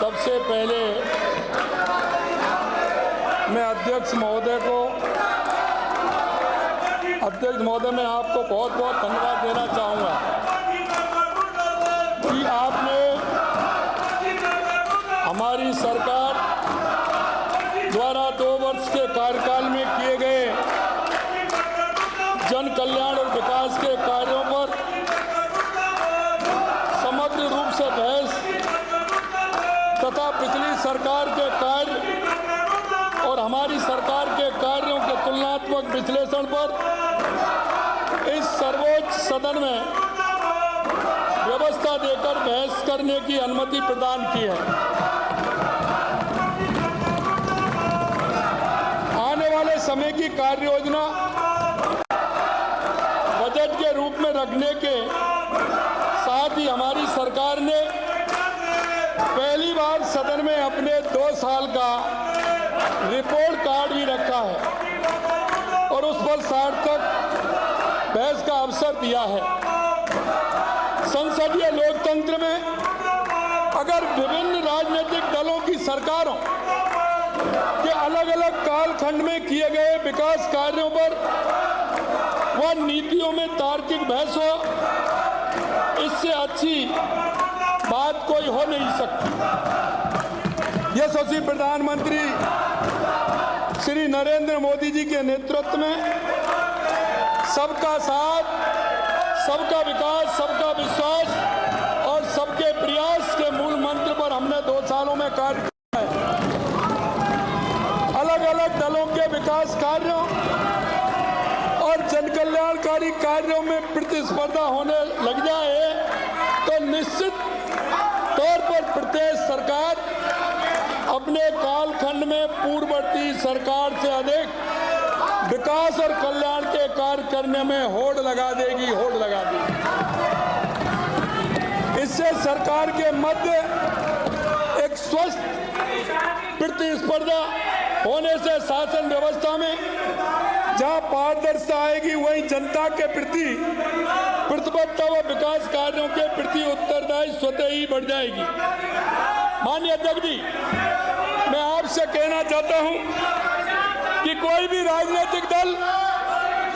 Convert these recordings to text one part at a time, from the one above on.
सबसे पहले मैं अध्यक्ष महोदय मैं आपको बहुत बहुत धन्यवाद देना चाहूँगा कि आपने हमारी सरकार द्वारा 2 वर्ष के कार्यकाल में किए गए जन कल्याण और विकास के कार्यों पर समग्र रूप से बहस तथा पिछली सरकार के कार्य और हमारी सरकार के कार्यों के तुलनात्मक विश्लेषण पर इस सर्वोच्च सदन में व्यवस्था देकर बहस करने की अनुमति प्रदान की है। आने वाले समय की कार्य योजना बजट के रूप में रखने के साथ ही हमारी सरकार ने पहली बार सदन में अपने 2 साल का रिपोर्ट कार्ड भी रखा है और उस पर सार्थक बहस का अवसर दिया है। संसदीय लोकतंत्र में अगर विभिन्न राजनीतिक दलों की सरकारों के अलग अलग कालखंड में किए गए विकास कार्यों पर व नीतियों में तार्किक बहस हो, इससे अच्छी बात कोई हो नहीं सकती। यशस्वी प्रधानमंत्री श्री नरेंद्र मोदी जी के नेतृत्व में सबका साथ, सबका विकास, सबका विश्वास और सबके प्रयास के मूल मंत्र पर हमने 2 सालों में कार्य किया है। अलग अलग दलों के विकास कार्यों और जनकल्याणकारी कार्यों में प्रतिस्पर्धा होने लग जाए तो निश्चित तौर पर प्रत्येक सरकार अपने कालखंड में पूर्ववर्ती सरकार से अधिक विकास और कल्याण के कार्य करने में होड़ लगा देगी। इससे सरकार के मध्य एक स्वस्थ प्रतिस्पर्धा होने से शासन व्यवस्था में जहां पारदर्शिता आएगी, वहीं जनता के प्रति प्रतिबद्धता व विकास कार्यों के प्रति उत्तरदायी स्वतः ही बढ़ जाएगी। माननीय अध्यक्ष जी, मैं आपसे कहना चाहता हूं कि कोई भी राजनीतिक दल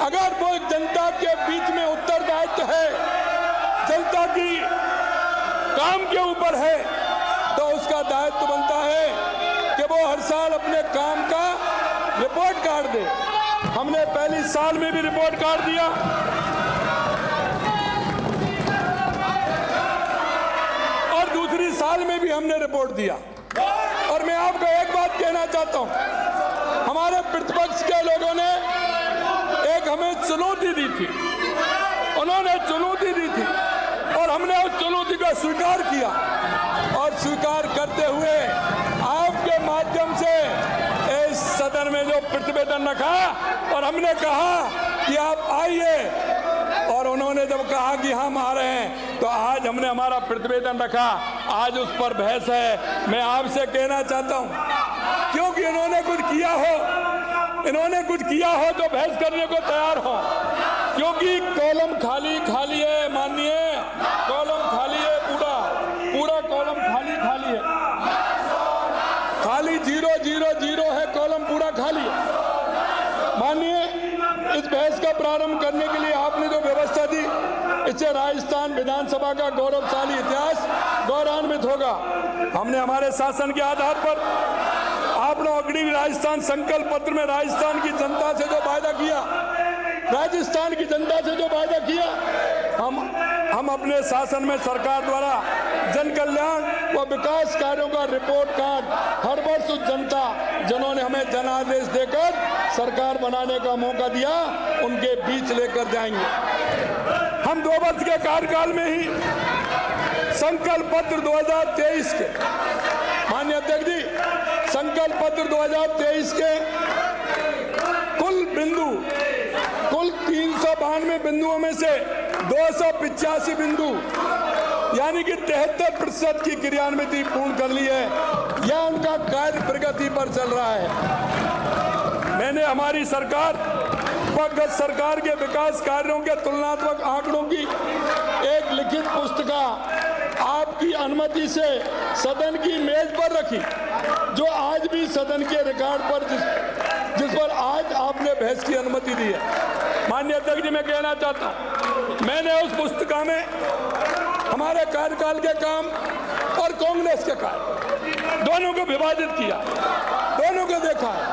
अगर वो जनता के बीच में उत्तरदायित्व है, जनता की काम के ऊपर है, तो उसका दायित्व बनता है कि वो हर साल अपने काम का रिपोर्ट कार्ड दे। हमने पहली साल में भी रिपोर्ट कार्ड दिया और दूसरी साल में भी हमने रिपोर्ट दिया। और मैं आपको एक बात कहना चाहता हूं, हमारे प्रतिपक्ष के लोगों ने एक हमें चुनौती दी थी, उन्होंने चुनौती दी थी और हमने उस चुनौती को स्वीकार किया और स्वीकार करते हुए आपके माध्यम से इस सदन में जो प्रतिवेदन रखा और हमने कहा कि आप आइए, और उन्होंने जब कहा कि हम आ रहे हैं तो आज हमने हमारा प्रतिवेदन रखा, आज उस पर बहस है। मैं आपसे कहना चाहता हूं, क्योंकि इन्होंने कुछ किया हो तो बहस करने को तैयार हो, क्योंकि कॉलम खाली है। माननीय, कॉलम खाली है, पूरा कॉलम खाली है, खाली 0 है, कॉलम पूरा खाली है। माननीय, इस बहस का प्रारंभ करने के लिए आपने जो व्यवस्था दी, इससे राजस्थान विधानसभा का गौरवशाली इतिहास गौरवान्वित होगा। हमने हमारे शासन के आधार पर आपने अग्रणी राजस्थान संकल्प पत्र में राजस्थान की जनता से जो वायदा किया, हम अपने शासन में सरकार द्वारा जन कल्याण व विकास कार्यों का रिपोर्ट कार्ड हर वर्ष उस जनता जिन्होंने हमें जनादेश देकर सरकार बनाने का मौका दिया, उनके बीच लेकर जाएंगे। हम 2 वर्ष के कार्यकाल में ही संकल्प पत्र 2023 के, माननीय अध्यक्ष जी, संकल्प पत्र 2023 के कुल 392 बिंदुओं में से 285 बिंदु यानी कि 73% की क्रियान्विति पूर्ण कर ली है या उनका कार्य प्रगति पर चल रहा है। मैंने हमारी सरकार व गत सरकार के विकास कार्यों के तुलनात्मक आंकड़ों की एक लिखित पुस्तिका आपकी की अनुमति से सदन की मेज पर रखी, जो आज भी सदन के रिकॉर्ड पर जिस पर आज आपने बहस की अनुमति दी है। माननीय अध्यक्ष जी, मैं कहना चाहता हूं, मैंने उस पुस्तिका में हमारे कार्यकाल के काम और कांग्रेस के काम दोनों को विभाजित किया, दोनों को देखा है,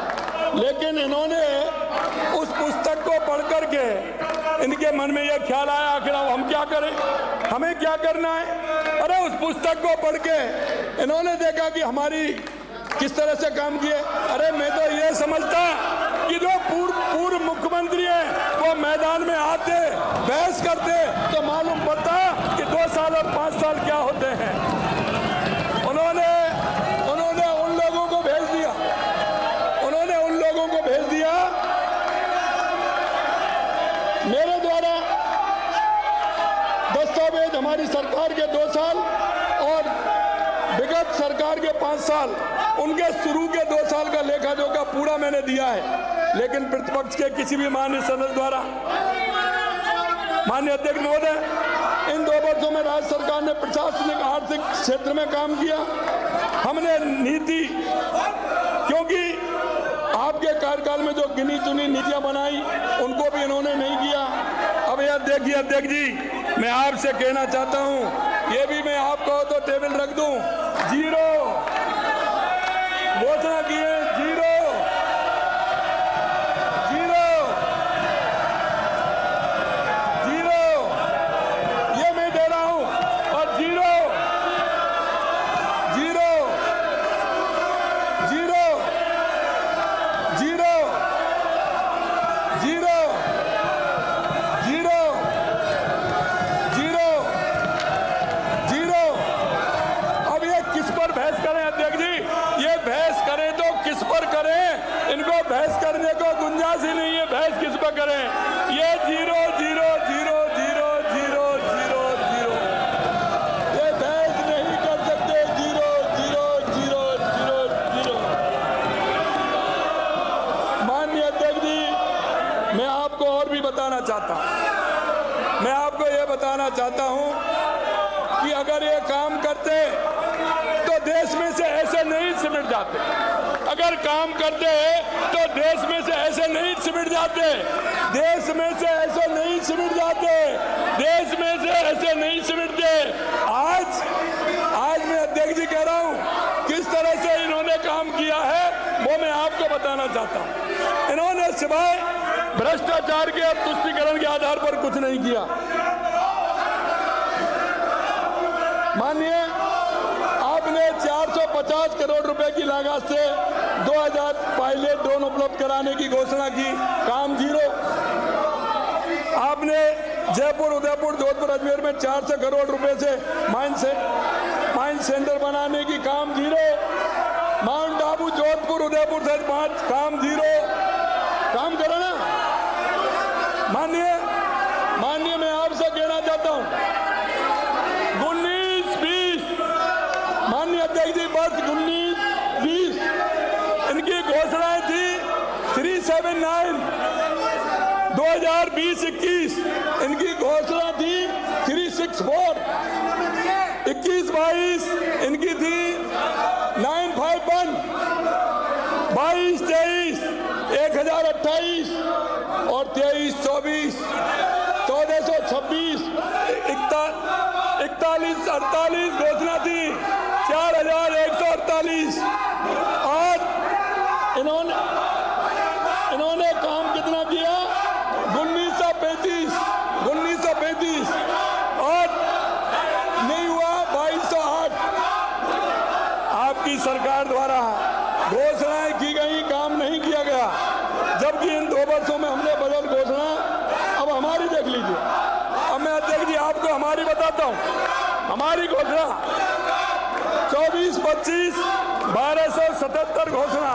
लेकिन इन्होंने उस पुस्तक को पढ़ करके इनके मन में यह ख्याल आया आखिर हम क्या करें, हमें क्या करना है। अरे उस पुस्तक को पढ़ के इन्होंने देखा कि हमारी किस तरह से काम किए। अरे मैं तो ये समझता कि जो पूर्व मुख्यमंत्री हैं वो मैदान में आते बहस करते तो मालूम पड़ता कि 2 साल और 5 साल क्या होते हैं। उन्होंने उन लोगों को भेज दिया, उन्होंने उन लोगों को भेज दिया मेरे द्वारा दस्तावेज हमारी सरकार के 2 साल और विगत सरकार के 5 साल, उनके शुरू के 2 साल का लेखा जोखा पूरा मैंने दिया है। लेकिन प्रतिपक्ष के किसी भी माननीय सदस्य द्वारा, माननीय अध्यक्ष महोदय, इन 2 वर्षों में राज्य सरकार ने प्रशासनिक आर्थिक क्षेत्र में काम किया। हमने नीति, क्योंकि आपके कार्यकाल में जो गिनी चुनी नीतियां बनाई उनको भी इन्होंने नहीं किया। अब यार देखिए अध्यक्ष जी, मैं आपसे कहना चाहता हूं, ये भी मैं आपको तो टेबल रख दूं, 0 घोषणा की है, 0 ये मैं दे रहा हूं, और 0 अब ये किस पर बहस करें अध्यक्ष जी, ये बहस करें तो किस पर करें, इनको बहस करने को गुंजाइश ही नहीं है, बहस किस पर करें। ये 0 0 0 0 0 0 0 ये बहस नहीं कर सकते, 0 0 0 0 0। माननीय अध्यक्ष जी, मैं आपको और भी बताना चाहता हूं, मैं आपको ये बताना चाहता हूं कि अगर ये काम करते तो देश में से ऐसे नहीं सिमट जाते, अगर काम करते तो देश में से ऐसे नहीं सिमट जाते, देश में से ऐसे नहीं सिमट जाते, देश में से ऐसे नहीं सिमटते। आज मैं अध्यक्ष जी कह रहा हूं, किस तरह से इन्होंने काम किया है वो मैं आपको बताना चाहता हूं। इन्होंने सिवाय भ्रष्टाचार के और तुष्टीकरण के आधार पर कुछ नहीं किया। माननीय, आपने 450 करोड़ रुपए की लागत से 2000 पायलट ड्रोन उपलब्ध कराने की घोषणा की, काम 0। आपने जयपुर, उदयपुर, जोधपुर, अजमेर में 400 करोड़ रुपए से माइन सेंटर बनाने की, काम 0। माउंट आबू, जोधपुर, उदयपुर से 5, काम 0। काम करो ना। माननीय मैं आपसे कहना चाहता हूं, 19-20 माननीय अध्यक्ष जी, बस 19-20 इनकी घोषणाएं थी। 379 2020-21 इनकी घोषणा थी। 364 21-22 इनकी थी। 951 22-23 1028 और 23-24 1426 41-48 घोषणा थी। 4148 और इन्होंने काम कितना किया? 1935 और नहीं हुआ 2208। आपकी सरकार द्वारा घोषणाएं की गई, काम नहीं किया गया, जबकि इन 2 वर्षों में हमने बजट घोषणा, अब हमारी देख लीजिए। अब मैं अध्यक्ष जी आपको हमारी बताता हूं। हमारी घोषणा 24-25 1277 घोषणा,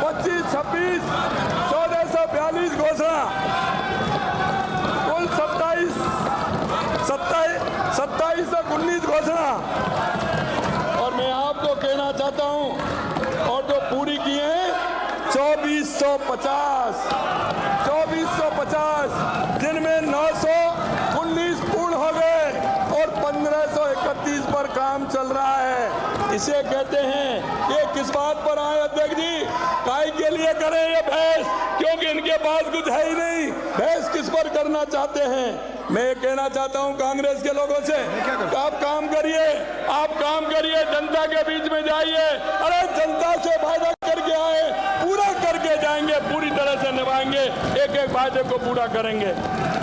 25-26 1442 घोषणा, कुल 27-19 घोषणा। और मैं आपको कहना चाहता हूं, और जो पूरी की है 2450, जिनमें 919 पूर्ण हो गए। काम चल रहा है। इसे कहते हैं, ये किस बात पर आए अध्यक्ष जी? काय के लिए करें ये बहस? क्योंकि इनके पास कुछ है ही नहीं। बहस किस पर करना चाहते हैं? मैं ये कहना चाहता हूं कांग्रेस के लोगों से, आप काम करिए, आप काम करिए, जनता के बीच में जाइए। अरे जनता से वादा करके आए, पूरा करके जाएंगे, पूरी तरह से निभाएंगे, एक एक वादे को पूरा करेंगे।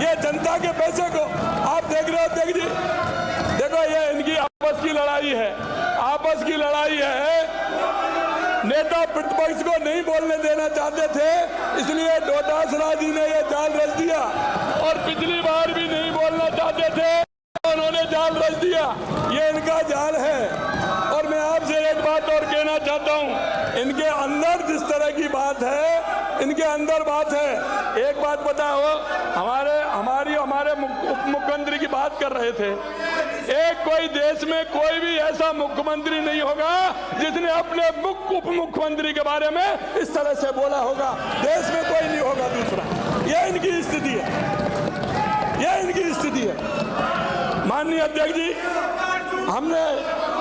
ये जनता के पैसे को आप देख रहे हो अध्यक्ष जी, देखो ये इनकी आपस की लड़ाई है, आपस की लड़ाई है। नेता प्रतिपक्ष को नहीं बोलने देना चाहते थे, इसलिए डोटासरा जी ने ये जाल रच दिया, और पिछली बार भी नहीं बोलना चाहते थे, उन्होंने जाल रच दिया। ये इनका जाल है। और मैं आपसे एक बात और कहना चाहता हूं, इनके अंदर जिस तरह की बात है, इनके अंदर बात है। एक बात बताओ, हमारे उप मुख्यमंत्री की बात कर रहे थे। एक कोई देश में कोई भी ऐसा मुख्यमंत्री नहीं होगा जिसने अपने उप मुख्यमंत्री के बारे में इस तरह से बोला होगा। देश में कोई नहीं होगा दूसरा। यह इनकी स्थिति है, यह इनकी स्थिति है। माननीय अध्यक्ष जी, हमने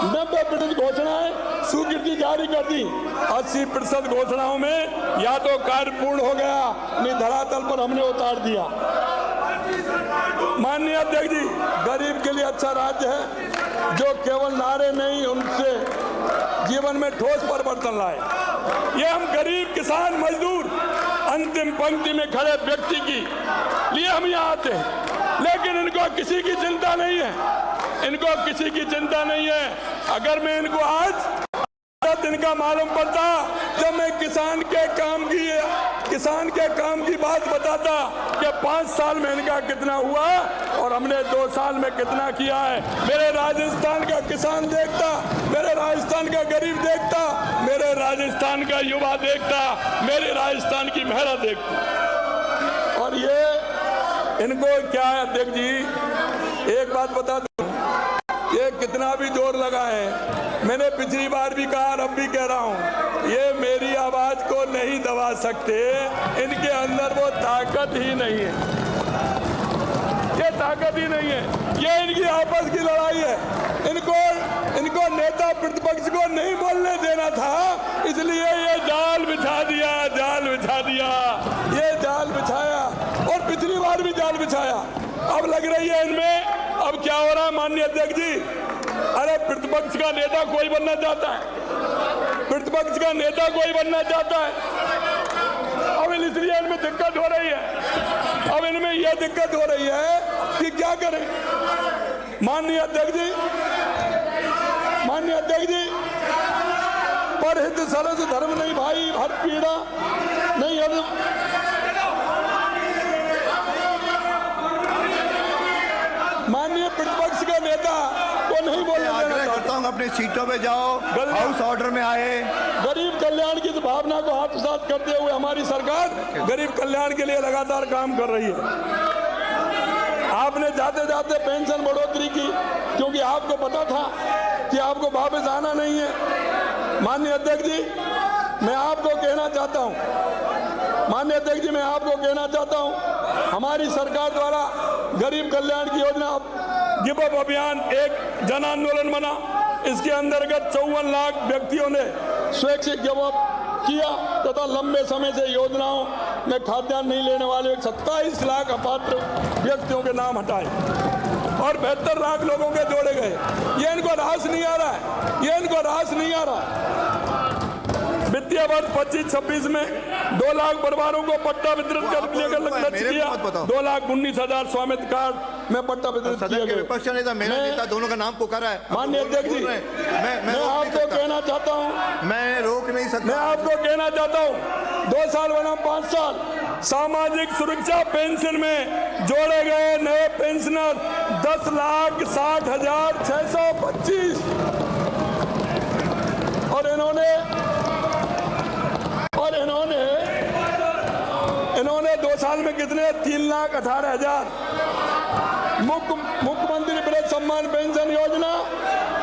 90% घोषणाएं स्वीकृति जारी कर दी। 80% घोषणाओं में या तो कार्य पूर्ण हो गया, नहीं धरातल पर हमने उतार दिया। माननीय अध्यक्ष जी, गरीब के लिए अच्छा राज्य है जो केवल नारे नहीं, उनसे जीवन में ठोस परिवर्तन लाए। ये हम गरीब, किसान, मजदूर, अंतिम पंक्ति में खड़े व्यक्ति की लिए हम यहाँ आते हैं, लेकिन इनको किसी की चिंता नहीं है, इनको किसी की चिंता नहीं है। अगर मैं इनको आज इनका मालूम पड़ता, जब मैं किसान के काम की बात बताता कि 5 साल में इनका कितना हुआ और हमने 2 साल में कितना किया है। मेरे राजस्थान का किसान देखता, मेरे राजस्थान का गरीब देखता, मेरे राजस्थान का युवा देखता, मेरे राजस्थान की महिला देखती। और ये इनको क्या है अध्यक्ष जी, एक बात बता दूं, ये कितना भी जोर लगाए, मैंने पिछली बार भी कहा और अब भी कह रहा हूं, ये मेरी आवाज को नहीं दबा सकते। इनके अंदर वो ताकत ही नहीं है, ये ताकत ही नहीं है। ये इनकी आपस की लड़ाई है। इनको नेता प्रतिपक्ष को नहीं बोलने देना था, इसलिए ये जाल बिछा दिया, जाल बिछा दिया, ये जाल बिछाया, और पिछली बार भी जाल बिछाया। अब लग रही है इनमें, अब क्या हो रहा है माननीय अध्यक्ष जी? अरे प्रतिपक्ष का नेता कोई बनना चाहता है, प्रतिपक्ष का नेता कोई बनना चाहता है। अब इसलिए इनमें दिक्कत हो रही है। अब इनमें यह दिक्कत हो रही है कि क्या करें। माननीय अध्यक्ष जी, माननीय अध्यक्ष जी, परहित सरस धर्म नहीं भाई, हर पीड़ा नहीं हर। माननीय प्रतिपक्ष का नेता को नहीं बोलने देना करता हूं, अपनी सीटों पे जाओ, हाउस ऑर्डर में आए। गरीब कल्याण की भावना को आत्मसात करते हुए हमारी सरकार गरीब कल्याण के लिए लगातार काम कर रही है। आपने जाते जाते पेंशन बढ़ोतरी की, क्योंकि आपको पता था कि आपको वापस आना नहीं है। माननीय अध्यक्ष जी, मैं आपको कहना चाहता हूं, माननीय अध्यक्ष जी, मैं आपको कहना चाहता हूं, हमारी सरकार द्वारा गरीब कल्याण की योजना गिव अप अभियान एक जन आंदोलन बना। इसके अंतर्गत 54 लाख व्यक्तियों ने स्वैच्छिक गिव अप किया तथा लंबे समय से योजनाओं में खाद्यान्न नहीं लेने वाले 27 लाख अपात्र व्यक्तियों के नाम हटाए और 72 लाख लोगों के जोड़े गए। ये इनको रास नहीं आ रहा है, ये इनको रास नहीं आ रहा है। वित्तीय वर्ष 25-26 में 2 लाख परिवारों को पट्टा वितरित करने का लक्ष्य किया। 2,19,000 स्वामित्व कार्ड में पट्टा वितरित किया गया। विपक्ष नेता, मेरा नेता, दोनों का नाम पुकारा है। माननीय अध्यक्ष जी, मैं आपको कहना चाहता हूं, मैं रोक नहीं सकता। मैं आपको कहना चाहता हूं, 2 साल बनाम 5 साल सामाजिक सुरक्षा पेंशन में जोड़े गए नए पेंशनर 10,60,625 और इन्होंने 2 साल में कितने 3,18,000। मुख्यमंत्री वृद्ध सम्मान पेंशन योजना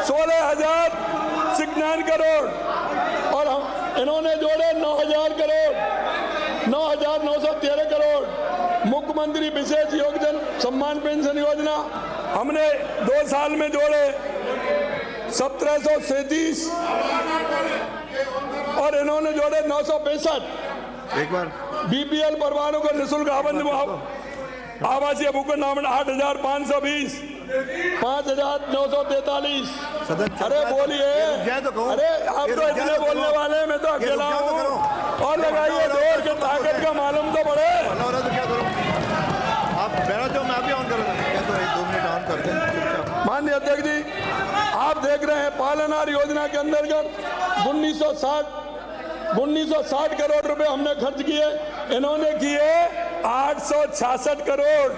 16,069 करोड़ और इन्होंने जोड़े 9,000 करोड़, 9,913 करोड़। मुख्यमंत्री विशेष योगदान सम्मान पेंशन योजना हमने 2 साल में जोड़े 1737 और इन्होंने जोड़े 965। एक बार बीपीएल परिवारों को निःशुल्क आवासीय भूखंड नामन 8,520, 5,943। अरे बोलिए, अरे आप तो इतने बोलने वाले हैं, मैं तो अकेला हूँ। और लगाइए जोर के ताकत का मालूम तो बढ़े। तो क्या करूं? आप बैठो तो मैं अभी ऑन कर रहा हूं। तो 2 मिनट ऑन करते हैं। माननीय अध्यक्ष जी, आप देख रहे हैं पालनहार योजना के अंतर्गत 1960 करोड़ रुपए हमने खर्च किए, इन्होंने किए 866 करोड़।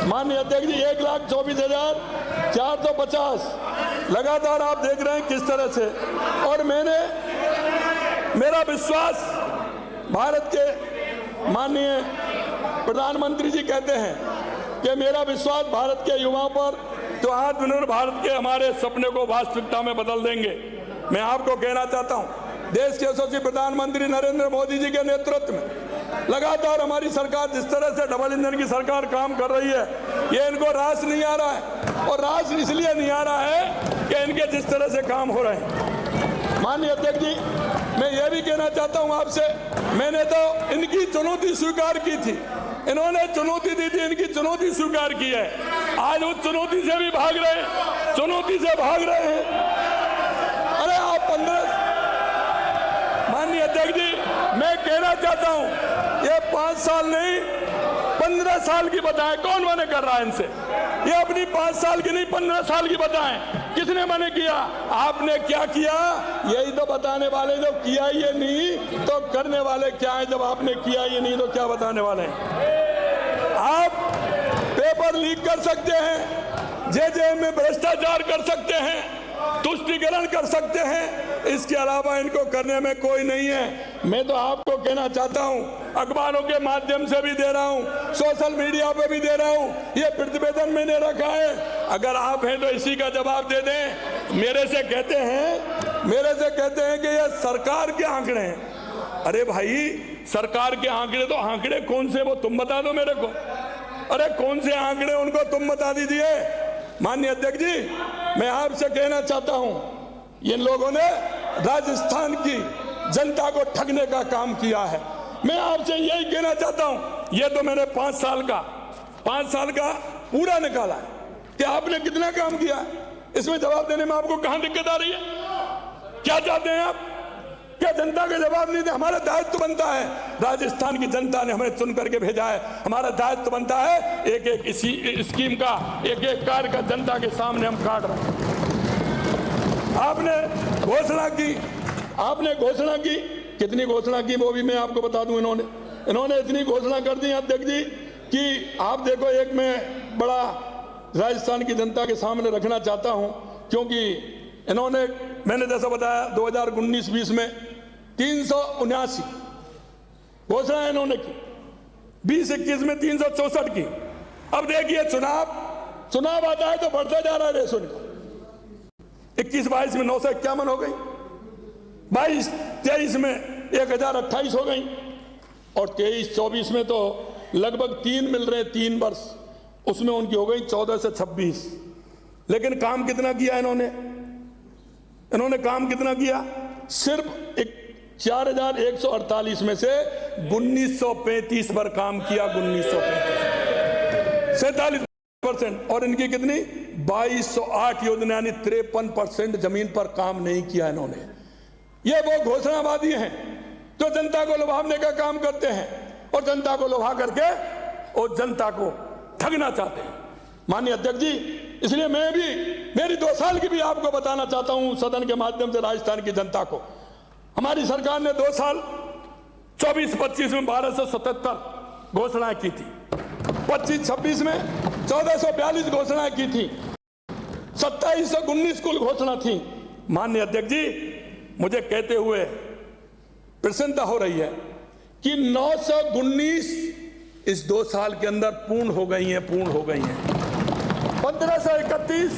माननीय अध्यक्ष जी 1,24,450 लगातार आप देख रहे हैं किस तरह से। और मेरा विश्वास भारत के माननीय प्रधानमंत्री जी कहते हैं कि मेरा विश्वास भारत के युवाओं पर तो आत्मनिर्भर भारत के हमारे सपने को वास्तविकता में बदल देंगे। मैं आपको कहना चाहता हूं, देश के यशस्वी प्रधानमंत्री नरेंद्र मोदी जी के नेतृत्व में लगातार हमारी सरकार जिस तरह से डबल इंजन की सरकार काम कर रही है, ये इनको रास नहीं आ रहा है। और रास इसलिए नहीं आ रहा है कि इनके जिस तरह से काम हो रहे हैं। माननीय अध्यक्ष जी, मैं ये भी कहना चाहता हूं आपसे, मैंने तो इनकी चुनौती स्वीकार की थी, इन्होंने चुनौती दी थी, इनकी चुनौती स्वीकार की है। आज उस चुनौती से भी भाग रहे हैं, चुनौती से भाग रहे हैं। अरे आप 15 माननीय अध्यक्ष जी, मैं कहना चाहता हूं, ये 5 साल नहीं 15 साल की बताएं, कौन मना कर रहा है इनसे? ये अपनी 5 साल की नहीं 15 साल की बताएं, किसने मना किया? आपने क्या किया? यही तो बताने वाले। जब किया ये नहीं तो करने वाले क्या है? जब आपने किया ये नहीं तो क्या बताने वाले हैं? आप पेपर लीक कर सकते हैं, जे में भ्रष्टाचार कर सकते हैं, तुष्टीकरण कर सकते हैं, इसके अलावा इनको करने में कोई नहीं है। मैं तो आपको कहना चाहता हूं, अखबारों के माध्यम से भी दे रहा हूं, सोशल मीडिया पे भी दे रहा हूं, ये प्रतिवेदन मैंने रखा है। अगर आप हैं तो इसी का जवाब दे दें। मेरे से कहते हैं कि ये सरकार के आंकड़े हैं। अरे भाई, सरकार के आंकड़े तो आंकड़े कौन से, वो तुम बता दो मेरे को। अरे कौन से आंकड़े, उनको तुम बता दीजिए। माननीय अध्यक्ष जी, मैं आपसे कहना चाहता हूं, इन लोगों ने राजस्थान की जनता को ठगने का काम किया है। मैं आपसे यही कहना चाहता हूं, ये तो मैंने 5 साल का पूरा निकाला है कि आपने कितना काम किया है। इसमें जवाब देने में आपको कहां दिक्कत आ रही है? क्या चाहते हैं आप? क्या जनता का जवाब नहीं दे? हमारा दायित्व बनता है, राजस्थान की जनता ने हमें चुन करके भेजा है, हमारा दायित्व बनता है एक एक इसी स्कीम का, एक एक कार्य का जनता के सामने हम काट रहे हैं। आपने घोषणा की, कितनी घोषणा की वो भी मैं आपको बता दूं। इन्होंने इतनी घोषणा कर दी अध्यक्ष जी कि आप देखो, एक मैं बड़ा राजस्थान की जनता के सामने रखना चाहता हूं, क्योंकि मैंने जैसा बताया 2019-20 में 379 घोषणा इन्होंने की, 2021 में 364 की। अब देखिए, चुनाव आता है तो बढ़ता जा रहा है रेशो। 21-22 में 951 हो गई, 22-23 में 1028 हो गई, और 23-24 में तो लगभग 3 मिल रहे, 3 वर्ष, उसमें उनकी हो गई 14 से 26। लेकिन काम कितना किया इन्होंने काम कितना किया? सिर्फ 4,148 में से 1935 पर काम किया, 1935, 47%। और इनकी कितनी 2208 योजना, यानी 53% जमीन पर काम नहीं किया इन्होंने। ये वो घोषणाबाजी हैं जो जनता को लुभावने का काम करते हैं, और जनता को लुभा करके और जनता को ठगना चाहते हैं। माननीय अध्यक्ष जी, इसलिए मैं भी मेरी 2 साल की भी आपको बताना चाहता हूं सदन के माध्यम से राजस्थान की जनता को। हमारी सरकार ने 2 साल 24-25 में 1277 घोषणाएं की थी, 25-26 में 1442 घोषणाएं की थी, 2719 कुल घोषणा थी। माननीय अध्यक्ष जी, मुझे कहते हुए प्रसन्नता हो रही है कि 919 इस 2 साल के अंदर पूर्ण हो गई हैं। 1531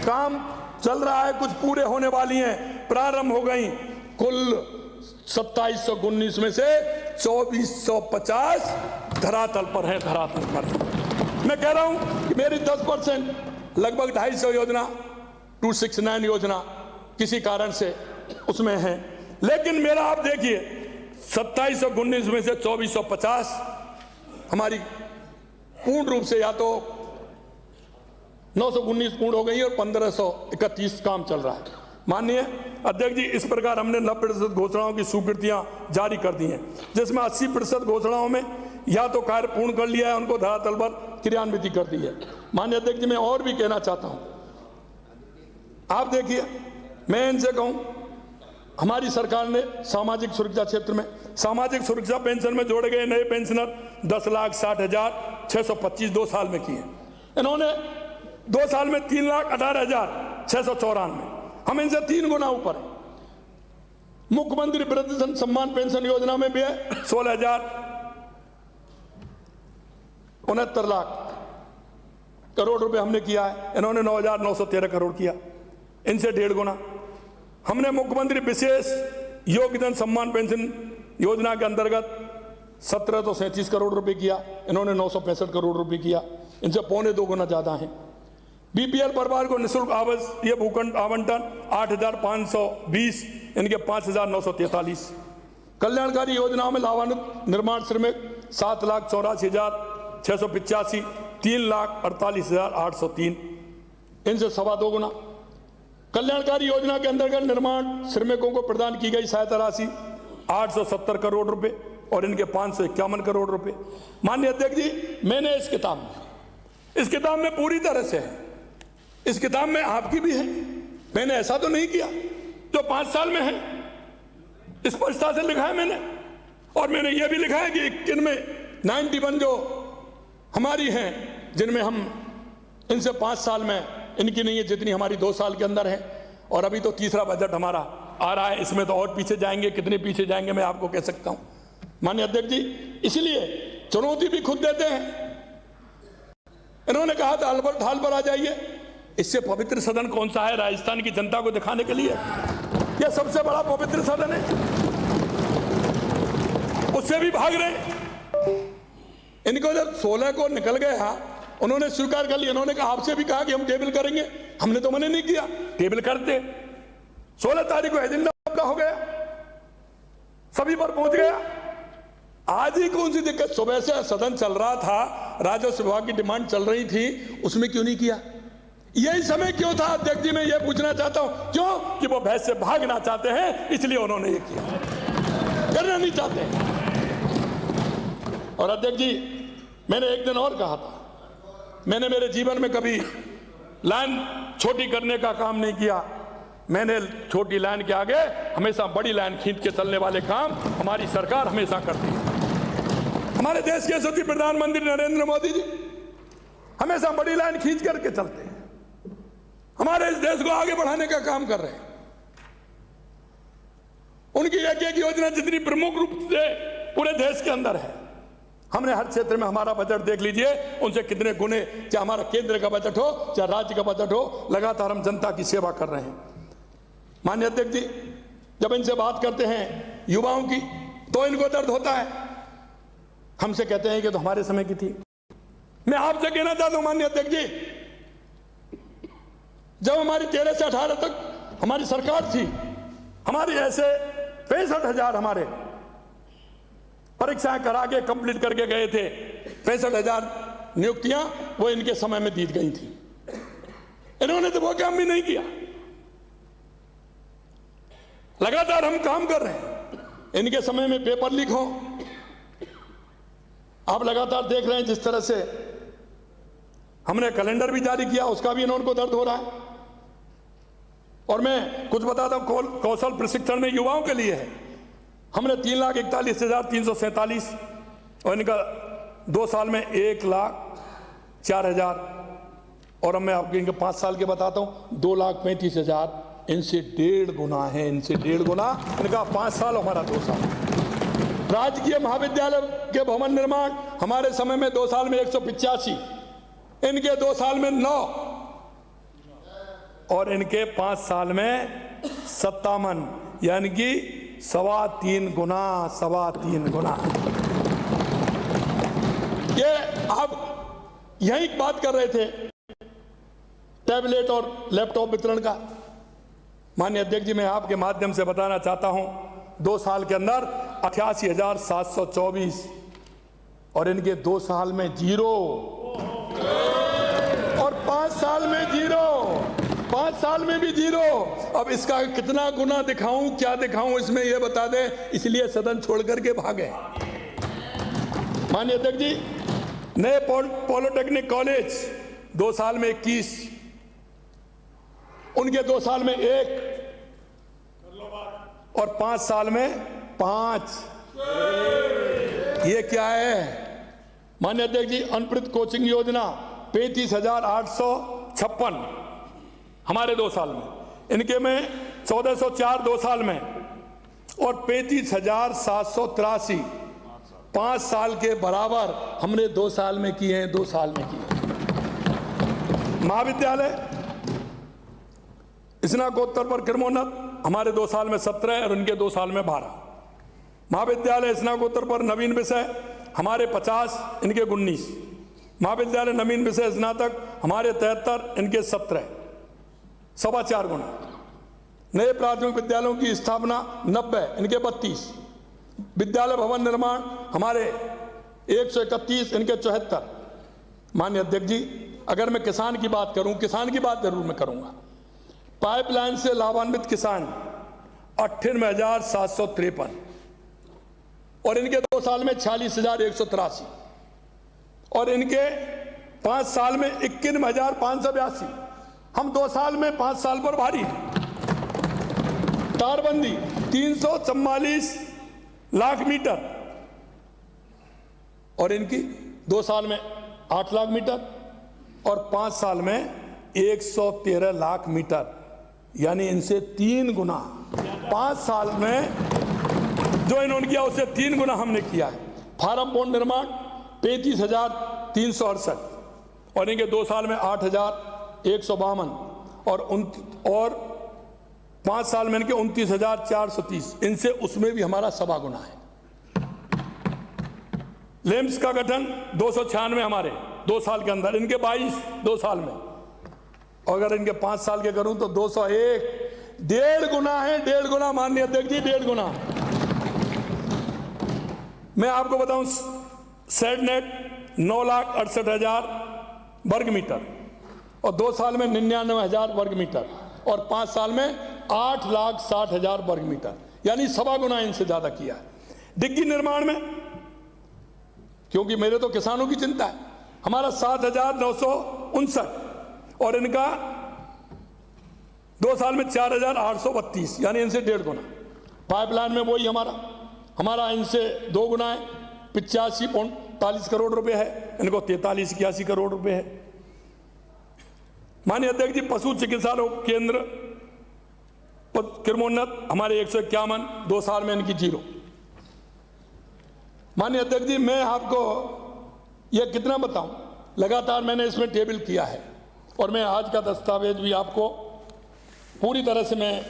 काम चल रहा है, कुछ पूरे होने वाली हैं, प्रारंभ हो गई। कुल 2719 में से 2450 धरातल पर है, धरातल पर। मैं कह रहा हूं कि मेरी 10% लगभग 250 योजना 269 योजना किसी कारण से उसमें है। लेकिन मेरा आप देखिए 2719 में से 2450 हमारी पूर्ण रूप से या तो 919 पूर्ण हो गई और 1531 काम चल रहा है। माननीय अध्यक्ष जी, इस प्रकार हमने 90% घोषणाओं की स्वीकृतियां जारी कर दी हैं, जिसमें 80% घोषणाओं में या तो कार्य पूर्ण कर लिया है, उनको धरातल पर क्रियान्वित कर दी है। माननीय अध्यक्ष जी, मैं और भी कहना चाहता हूं, आप देखिए, मैं इनसे कहूं, हमारी सरकार ने सामाजिक सुरक्षा क्षेत्र में सामाजिक सुरक्षा पेंशन में जोड़े गए नए पेंशनर 10,60,625 2 साल में किए। इन्होंने 2 साल में 3,18,694, हम इनसे 3 गुना ऊपर है। मुख्यमंत्री वृद्ध सम्मान पेंशन योजना में भी है 16,69 लाख करोड़ रुपए हमने किया है, इन्होंने 9,913 करोड़ किया, इनसे 1.5 गुना। हमने मुख्यमंत्री विशेष योगदान सम्मान पेंशन योजना के अंतर्गत 1737 करोड़ रुपए किया, इन्होंने 965 करोड़ रुपए किया, इनसे 1.25 गुना ज्यादा है। बीपीएल परिवार को निःशुल्क आवासीय भूखंड आवंटन 8,520, इनके 5,943। कल्याणकारी योजनाओं में लाभान्वित निर्माण श्रमिक 7,84,685, 3,48,803, इनसे 2.25 गुना। कल्याणकारी योजना के अंतर्गत निर्माण श्रमिकों को प्रदान की गई सहायता राशि 870 करोड़ रुपए और इनके 551 करोड़ रुपए। माननीय अध्यक्ष जी, मैंने इस किताब में पूरी तरह से है, इस किताब में आपकी भी है, मैंने ऐसा तो नहीं किया जो 5 साल में है, स्पष्टता से लिखा है मैंने। और मैंने यह भी लिखा है कि इनमें 91 जो हमारी हैं, जिनमें हम इनसे 5 साल में इनकी नहीं है जितनी हमारी 2 साल के अंदर है। और अभी तो तीसरा बजट हमारा आ रहा है, इसमें तो और पीछे जाएंगे, कितने पीछे जाएंगे मैं आपको कह सकता हूं। माननीय अध्यक्ष जी, इसलिए चुनौती भी खुद देते हैं। इन्होंने कहा था ढाल पर आ जाइए, इससे पवित्र सदन कौन सा है राजस्थान की जनता को दिखाने के लिए? यह सबसे बड़ा पवित्र सदन है, उससे भी भाग रहे। इनको जब 16 को निकल गया, उन्होंने स्वीकार कर लिया, उन्होंने कहा आपसे भी कहा कि हम टेबल करेंगे, हमने तो मना नहीं किया, टेबल करते। 16 तारीख को एजेंडा आपका हो गया, सभी पर पहुंच गया। आज ही कौन सी दिक्कत? सुबह से सदन चल रहा था, राजस्व विभाग की डिमांड चल रही थी, उसमें क्यों नहीं किया? यही समय क्यों था अध्यक्ष जी? मैं ये पूछना चाहता हूं, क्यों? कि वो भय से भागना चाहते हैं, इसलिए उन्होंने ये किया, करना नहीं चाहते। और अध्यक्ष जी, मैंने एक दिन और कहा था, मैंने मेरे जीवन में कभी लाइन छोटी करने का काम नहीं किया। मैंने छोटी लाइन के आगे हमेशा बड़ी लाइन खींच के चलने वाले काम हमारी सरकार हमेशा करती है। हमारे देश के यशस्वी प्रधानमंत्री नरेंद्र मोदी जी हमेशा बड़ी लाइन खींच करके चलते हैं, हमारे इस देश को आगे बढ़ाने का काम कर रहे हैं। उनकी एक योजना जितनी प्रमुख रूप से पूरे देश के अंदर है, हमने हर क्षेत्र में हमारा बजट देख लीजिए, उनसे कितने गुने, चाहे हमारा केंद्र का बजट हो चाहे राज्य का बजट हो, लगातार हम जनता की सेवा कर रहे हैं। माननीय अध्यक्ष जी, जब इनसे बात करते हैं युवाओं की, तो इनको दर्द होता है। हमसे कहते हैं कि तो हमारे समय की थी। मैं आपसे कहना चाहता हूं माननीय अध्यक्ष जी, जब हमारी 13 से 18 तक हमारी सरकार थी, हमारी ऐसे 65,000 हमारे परीक्षाएं करा के कंप्लीट करके गए थे। 65,000 नियुक्तियां वो इनके समय में दी गई थी। इन्होंने तो वो काम भी नहीं किया। लगातार हम काम कर रहे हैं, इनके समय में पेपर लीक हो, आप लगातार देख रहे हैं जिस तरह से हमने कैलेंडर भी जारी किया, उसका भी इन्होंने को दर्द हो रहा है। और मैं कुछ बताता हूं, कौशल प्रशिक्षण में युवाओं के लिए है, हमने 3,41,347 और इनका 2 साल में 1,04,000। और अब मैं आपको इनके 5 साल के बताता हूं, 2,35,000, इनसे 1.5 गुना है, इनसे 1.5 गुना। इनका 5 साल, हमारा 2 साल। राजकीय महाविद्यालय के भवन निर्माण हमारे समय में 2 साल में 185, इनके 2 साल में 9 और इनके 5 साल में 57, यानी कि 3.25 गुना, 3.25 गुना। ये आप यही बात कर रहे थे, टैबलेट और लैपटॉप वितरण का। माननीय अध्यक्ष जी, मैं आपके माध्यम से बताना चाहता हूं 2 साल के अंदर 88,724 और इनके 2 साल में 0 और 5 साल में 0, 5 साल में भी 0। अब इसका कितना गुना दिखाऊं, क्या दिखाऊं इसमें ये बता दें, इसलिए सदन छोड़ करके भागे। माननीय अध्यक्ष जी, नए पॉलिटेक्निक कॉलेज 2 साल में 21, उनके 2 साल में 1 और 5 साल में 5। ये क्या है? माननीय अध्यक्ष जी, अनुप्रत कोचिंग योजना 35,856 हमारे 2 साल में, इनके में 1404 2 साल में और 35,783 5 साल के बराबर हमने 2 साल में किए हैं, 2 साल में किए हैं। महाविद्यालय स्नातकोत्तर पर क्रमोन्नत हमारे 2 साल में 17 और उनके 2 साल में 12। महाविद्यालय स्नातकोत्तर पर नवीन विषय हमारे 50, इनके 19। महाविद्यालय नवीन विषय स्नातक हमारे 73, इनके 17, 4.25 गुना। नए प्राथमिक विद्यालयों की स्थापना 90, इनके 32। विद्यालय भवन निर्माण हमारे 131, इनके 74। माननीय अध्यक्ष जी, अगर मैं किसान की बात करूं, किसान की बात जरूर मैं करूंगा, पाइपलाइन से लाभान्वित किसान 98,753 और इनके 2 साल में 46,183 और इनके 5 साल में 51,582। हम 2 साल में 5 साल पर भारी हैं। तारबंदी 344 लाख मीटर और इनकी 2 साल में 8 लाख मीटर और 5 साल में 113 लाख मीटर, यानी इनसे 3 गुना। 5 साल में जो इन्होंने किया उससे 3 गुना हमने किया है। फार्म बोर्ड निर्माण 35,368 और इनके 2 साल में 8,152 और 5 साल में इनके 29,430, इनसे उसमें भी हमारा 1.25 गुना है। लेम्स का गठन 296 हमारे 2 साल के अंदर, इनके 22 2 साल में, और अगर इनके 5 साल के करूं तो 201, 1.5 गुना है, 1.5 गुना। माननीय अध्यक्ष जी, 1.5 गुना। मैं आपको बताऊं, सेडनेट 9,68,000 वर्ग मीटर और 2 साल में 99,000 वर्ग मीटर और 5 साल में 8,60,000 वर्ग मीटर, यानी 1.25 गुना इनसे ज्यादा किया है। डिग्गी निर्माण में, क्योंकि मेरे तो किसानों की चिंता है, हमारा 7,959 और इनका 2 साल में 4,832, यानी इनसे 1.5 गुना। पाइपलाइन में वही हमारा इनसे 2 गुना है, 85.40 करोड़ रुपए है, इनको 43-81 करोड़ रुपए है। माननीय अध्यक्ष जी, पशु चिकित्सालय केंद्र क्रमोन्नत हमारे 151, 2 साल में इनकी 0। माननीय अध्यक्ष जी, मैं आपको यह कितना बताऊं, लगातार मैंने इसमें टेबल किया है और मैं आज का दस्तावेज भी आपको पूरी तरह से मैं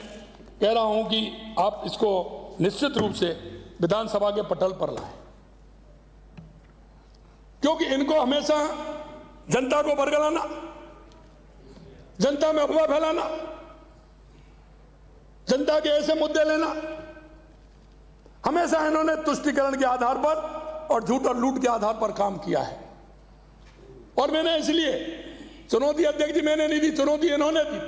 कह रहा हूं कि आप इसको निश्चित रूप से विधानसभा के पटल पर लाएं, क्योंकि इनको हमेशा जनता को बरगलाना, जनता में अफवाह फैलाना, जनता के ऐसे मुद्दे लेना, हमेशा इन्होंने तुष्टीकरण के आधार पर और झूठ और लूट के आधार पर काम किया है। और मैंने इसलिए चुनौती, अध्यक्ष जी मैंने नहीं दी, चुनौती इन्होंने दी।